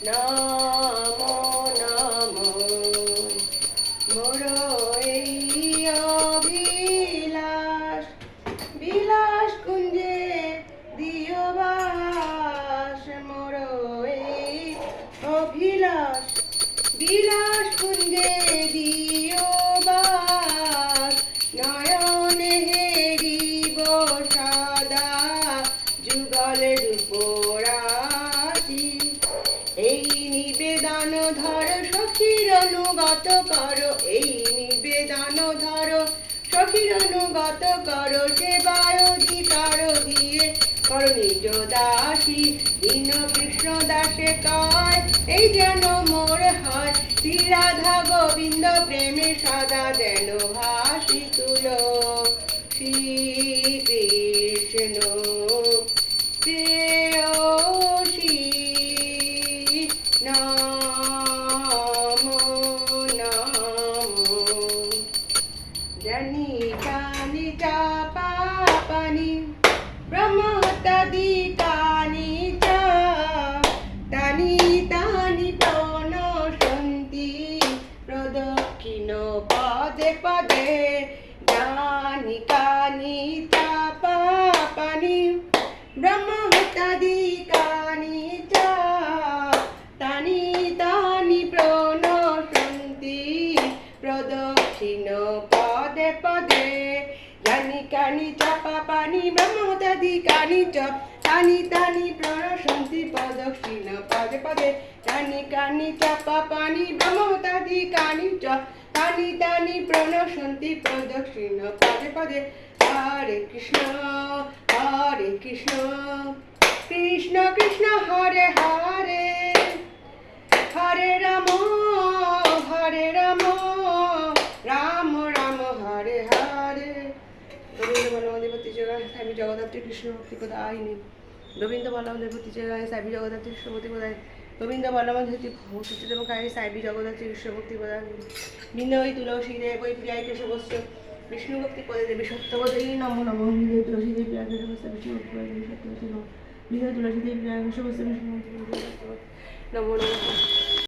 নমো নমো মোর এই অভিলাষ বিলাস কুঞ্জে দিও বাস মোর এই অভিলাষ বিলাস কুঞ্জে দিও বাস নয়নে হেরিব সদা যুগলের উপরাশি এই নিবেদন ধর সখীর অনুগত করো এই নিবেদন ধর সখীর অনুগত করো সেবায় অধিকার দিয়ে করো নিজ দাসী দীন কৃষ্ণ দাসে কয় এই যেন মোর হয় শ্রী রাধা গোবিন্দ প্রেমে সদা যেন ভাসি তুলো শ্রী কৃষ্ণ প্রেয়সী নমো নমো জানি কানি চাপা পানি ব্রহ্মহত্যাদি কানি চা তানি তানি প্রণশন্তি প্রদক্ষিণ পদে পদে জানি কানি চাপা পানি ব্রহ্মহত্যাদি কানি চা তানি তানি প্রণশন্তি প্রদক্ষিণ পদে পদে জানি কানি চাপা পানি ব্রহ্মহত্যাদি কানি চ তানি তানি প্রণশন্তি প্রদক্ষিণ পদে পদে জানি কানি চাপা পানি ব্রহ্মহত্যাদি কানি চ তানি তানি প্রণশন্তি প্রদক্ষিণ পদে পদে হরে কৃষ্ণ কৃষ্ণ কৃষ্ণ হরে হরে হরে রাম রাম রাম হরে হরে গোবিন্দ বলবন্দেবতী জগায় স্বামী জগদ্ধাত্রী কৃষ্ণ ভক্তি প্রদায়িনী গোবিন্দ বলবন্দেবতী জগায় স্বামী জগদ্ধাত্রী কৃষ্ণ ভক্তি প্রদায়িনী গোবিন্দ বলবন্দেবতী ভক্তিদেবকারী স্বামী জগদ্ধাত্রী কৃষ্ণ ভক্তি প্রদায়িনী বিনয় তুলসী দেব ওই প্রিয়ায় কেশবস্য বিষ্ণু ভক্তি পদে দেবী সত্যবতী নমো নমো বিনয় তুলসী দেবী প্রিয়া কেশবস্য বিষ্ণু ভক্তি পদে দেবী সত্যবতী নমো বিনয় তুলসী দেবী প্রিয়া কেশবস্য বিষ্ণু ভক্তি পদে নমো নমো